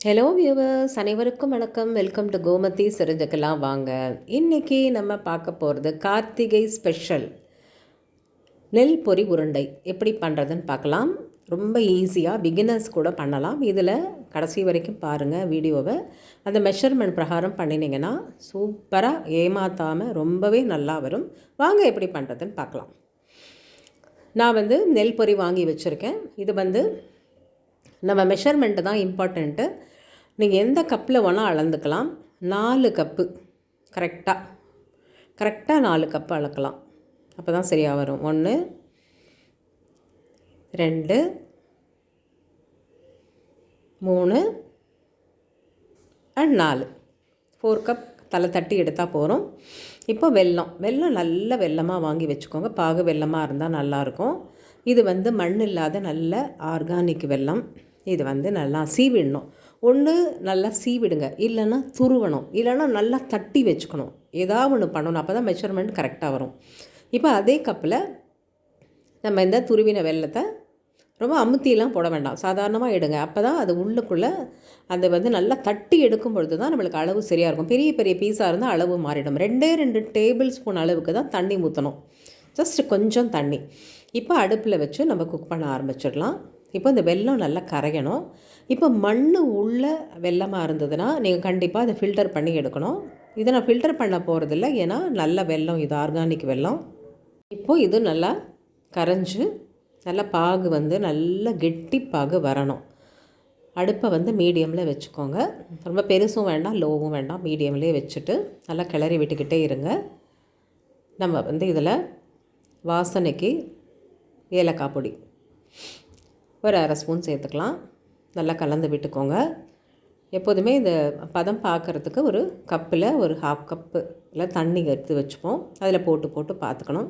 Hello viewers, அனைவருக்கும் வணக்கம். Welcome to Gomathi தெரிஞ்சுக்கலாம் வாங்க. இன்றைக்கி நம்ம பார்க்க போகிறது கார்த்திகை ஸ்பெஷல் நெல் பொரி உருண்டை எப்படி பண்ணுறதுன்னு பார்க்கலாம். ரொம்ப ஈஸியாக பிகினர்ஸ் கூட பண்ணலாம். இதில் கடைசி வரைக்கும் பாருங்கள் வீடியோவை. அந்த மெஷர்மெண்ட் பிரகாரம் பண்ணினீங்கன்னா சூப்பராக ஏமாற்றாமல் ரொம்பவே நல்லா வரும். வாங்க எப்படி பண்ணுறதுன்னு பார்க்கலாம். நான் நெல் பொரி வாங்கி வச்சுருக்கேன். இது நம்ம மெஷர்மெண்ட்டு தான் இம்பார்ட்டண்ட்டு. நீங்கள் எந்த கப்பில் வேணால் அளந்துக்கலாம். 4 கப்பு கரெக்டாக 4 கப்பு அளக்கலாம். அப்போ தான் சரியாக வரும். 1 2 3 அண்ட் 4 4 கப் தலை தட்டி எடுத்தால் போகிறோம். இப்போ வெல்லம் நல்ல வெல்லமாக வாங்கி வச்சுக்கோங்க. பாகு வெல்லமாக இருந்தால் நல்லாயிருக்கும். இது மண் இல்லாத நல்ல ஆர்கானிக் வெல்லம். இது நல்லா சீவிடணும். ஒன்று நல்லா சீவிடுங்க, இல்லைன்னா துருவணும், இல்லைன்னா நல்லா தட்டி வச்சுக்கணும். ஏதாவது ஒன்று பண்ணணும். அப்போ தான் மெஷர்மெண்ட் கரெக்டாக வரும். இப்போ அதே கப்பில் நம்ம இந்த துருவின வெல்லத்தை ரொம்ப அமுத்தியெல்லாம் போட வேண்டாம், சாதாரணமாக எடுங்க. அப்போ தான் அது உள்ளுக்குள்ளே அதை நல்லா தட்டி எடுக்கும் பொழுது தான் நம்மளுக்கு அளவு சரியாக இருக்கும். பெரிய பெரிய பீஸாக இருந்தால் அளவு மாறிடும். 2 டேபிள் ஸ்பூன் அளவுக்கு தான் தண்ணி ஊற்றணும். ஜஸ்ட் கொஞ்சம் தண்ணி. இப்போ அடுப்பில் வச்சு நம்ம குக் பண்ண ஆரம்பிச்சிடலாம். இப்போ இந்த வெல்லம் நல்லா கரையணும். இப்போ மண் உள்ள வெல்லமாக இருந்ததுன்னா நீங்கள் கண்டிப்பாக அதை ஃபில்டர் பண்ணி எடுக்கணும். இதை நான் ஃபில்டர் பண்ண போகிறதில்ல, ஏன்னா நல்ல வெல்லம், இது ஆர்கானிக் வெல்லம். இப்போது இது நல்லா கரைஞ்சி நல்லா பாகு நல்ல கெட்டி பாகு வரணும். அடுப்பை மீடியமில் வச்சுக்கோங்க. ரொம்ப பெருசும் வேண்டாம், லோவும் வேண்டாம், மீடியம்லேயே வச்சுட்டு நல்லா கிளறி விட்டுக்கிட்டே இருங்க. நம்ம இதில் வாசனைக்கு ஏலக்காய் பொடி ஒரு 1/2 ஸ்பூன் சேர்த்துக்கலாம். நல்லா கலந்து விட்டுக்கோங்க. எப்போதுமே இந்த பதம் பார்க்குறதுக்கு ஒரு கப்பில் ஒரு 1/2 கப்பு இல்லை தண்ணி எடுத்து வச்சுப்போம். அதில் போட்டு பார்த்துக்கணும்.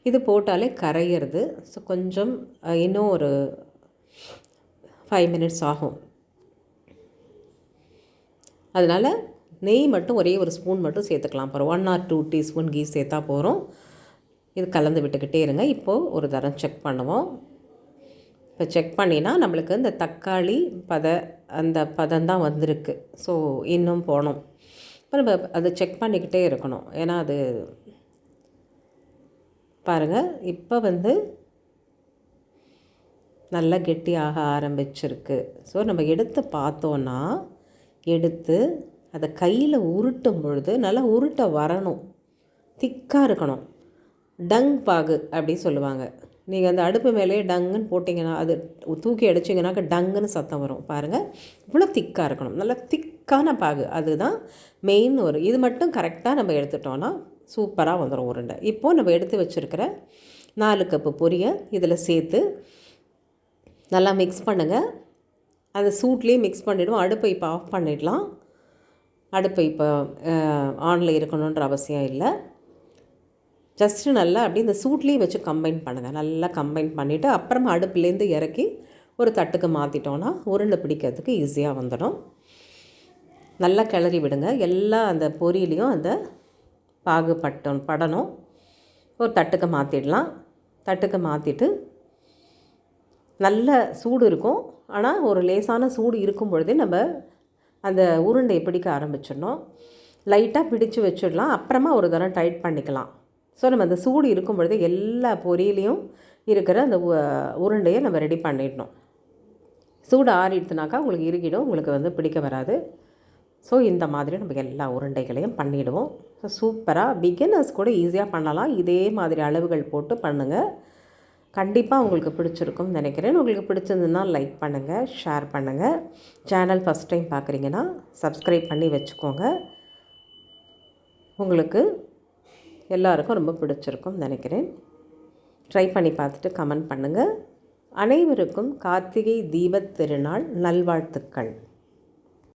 இது போட்டாலே கரையிறது. ஸோ கொஞ்சம் இன்னும் ஒரு 5 மினிட்ஸ் ஆகும். அதனால் நெய் மட்டும் ஒரே ஒரு ஸ்பூன் மட்டும் சேர்த்துக்கலாம். அப்புறம் 1 or 2 டீஸ்பூன் கீ சேர்த்தா போகிறோம். இது கலந்து விட்டுக்கிட்டே இருங்க. இப்போது ஒரு தரம் செக் பண்ணுவோம். இப்போ செக் பண்ணினா நம்மளுக்கு இந்த தக்காளி அந்த பதம் தான் வந்திருக்கு. ஸோ இன்னும் போகணும். இப்போ நம்ம அதை செக் பண்ணிக்கிட்டே இருக்கணும். ஏன்னா அது பாருங்கள், இப்போ நல்லா கெட்டியாக ஆரம்பிச்சிருக்கு. ஸோ நம்ம எடுத்து பார்த்தோன்னா, எடுத்து அதை கையில் உருட்டும் பொழுது நல்லா உருட்ட வரணும், திக்காக இருக்கணும். டங் பாகு அப்படி சொல்லுவாங்க. நீங்கள் அந்த அடுப்பு மேலேயே டங்குன்னு போட்டிங்கன்னா, அது தூக்கி அடிச்சிங்கனாக்கா டங்குன்னு சத்தம் வரும். பாருங்கள், இவ்வளோ திக்காக இருக்கணும். நல்லா திக்கான பாகு, அதுதான் மெயின். இது மட்டும் கரெக்டாக நம்ம எடுத்துட்டோன்னா சூப்பராக வந்துடும் உருண்டை. இப்போது நம்ம எடுத்து வச்சுருக்கிற 4 கப்பு பொரியை இதில் சேர்த்து நல்லா மிக்ஸ் பண்ணுங்கள். அந்த சூட்லேயே மிக்ஸ் பண்ணிவிடுவோம். அடுப்பை இப்போ ஆஃப் பண்ணிடலாம். அடுப்பை இப்போ ஆனில் இருக்கணுன்ற அவசியம் இல்லை. ஜஸ்ட்டு நல்லா அப்படி இந்த சூட்லேயே வச்சு கம்பைன் பண்ணுங்கள். நல்லா கம்பைன் பண்ணிவிட்டு அப்புறமா அடுப்புலேருந்து இறக்கி ஒரு தட்டுக்கு மாற்றிட்டோன்னா உருண்டை பிடிக்கிறதுக்கு ஈஸியாக வந்துடும். நல்லா கிளறி விடுங்க. எல்லா அந்த பொரியிலையும் அந்த பாகு படணும். ஒரு தட்டுக்கு மாற்றிடலாம். தட்டுக்கு மாற்றிட்டு நல்ல சூடு இருக்கும். ஆனால் ஒரு லேசான சூடு இருக்கும் பொழுதே நம்ம அந்த உருண்டையை பிடிக்க ஆரம்பிச்சிடணும். லைட்டாக பிடிச்சு வச்சிடலாம். அப்புறமா ஒரு தரம் டைட் பண்ணிக்கலாம். ஸோ நம்ம அந்த சூடு இருக்கும் பொழுது எல்லா பொரியிலையும் இருக்கிற அந்த உருண்டையை நம்ம ரெடி பண்ணிடணும். சூடு ஆறிடுத்துனாக்கா உங்களுக்கு இறுகிடும், உங்களுக்கு பிடிக்க வராது. ஸோ இந்த மாதிரி நம்ம எல்லா உருண்டைகளையும் பண்ணிவிடுவோம். ஸோ சூப்பராக பிகினர்ஸ் கூட ஈஸியாக பண்ணலாம். இதே மாதிரி அளவுகள் போட்டு பண்ணுங்கள். கண்டிப்பாக உங்களுக்கு பிடிச்சிருக்கும்னு நினைக்கிறேன். உங்களுக்கு பிடிச்சிருந்ததுன்னா லைக் பண்ணுங்கள், ஷேர் பண்ணுங்கள். சேனல் ஃபஸ்ட் டைம் பார்க்குறீங்கன்னா சப்ஸ்கிரைப் பண்ணி வச்சுக்கோங்க. உங்களுக்கு எல்லாருக்கும் ரொம்ப பிடிச்சிருக்கும்னு நினைக்கிறேன். ட்ரை பண்ணி பார்த்துட்டு கமெண்ட் பண்ணுங்கள். அனைவருக்கும் கார்த்திகை தீபத் திருநாள் நல்வாழ்த்துக்கள்.